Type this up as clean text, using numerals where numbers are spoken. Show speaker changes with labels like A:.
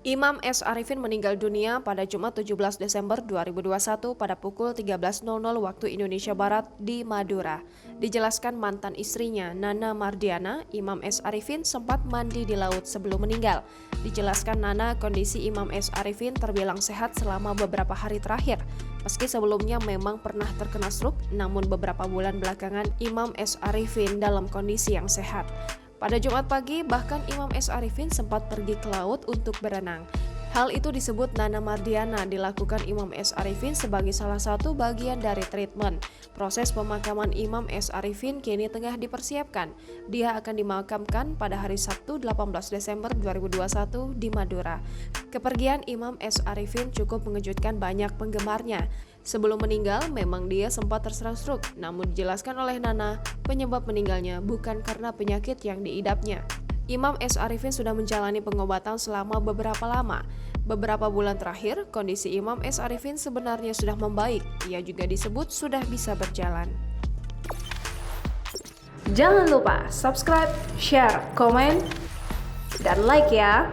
A: Imam S. Arifin meninggal dunia pada Jumat 17 Desember 2021 pada pukul 13.00 waktu Indonesia Barat di Madura. Dijelaskan mantan istrinya, Nana Mardiana, Imam S. Arifin sempat mandi di laut sebelum meninggal. Dijelaskan Nana, kondisi Imam S. Arifin terbilang sehat selama beberapa hari terakhir. Meski sebelumnya memang pernah terkena stroke, namun beberapa bulan belakangan Imam S. Arifin dalam kondisi yang sehat. Pada Jumat pagi, bahkan Imam S. Arifin sempat pergi ke laut untuk berenang. Hal itu disebut Nana Mardiana dilakukan Imam S. Arifin sebagai salah satu bagian dari treatment. Proses pemakaman Imam S. Arifin kini tengah dipersiapkan. Dia akan dimakamkan pada hari Sabtu 18 Desember 2021 di Madura. Kepergian Imam S. Arifin cukup mengejutkan banyak penggemarnya. Sebelum meninggal, memang dia sempat terserang stroke, namun dijelaskan oleh Nana, penyebab meninggalnya bukan karena penyakit yang diidapnya. Imam S. Arifin sudah menjalani pengobatan selama beberapa lama. Beberapa bulan terakhir, kondisi Imam S. Arifin sebenarnya sudah membaik. Ia juga disebut sudah bisa berjalan.
B: Jangan lupa subscribe, share, komen, dan like ya!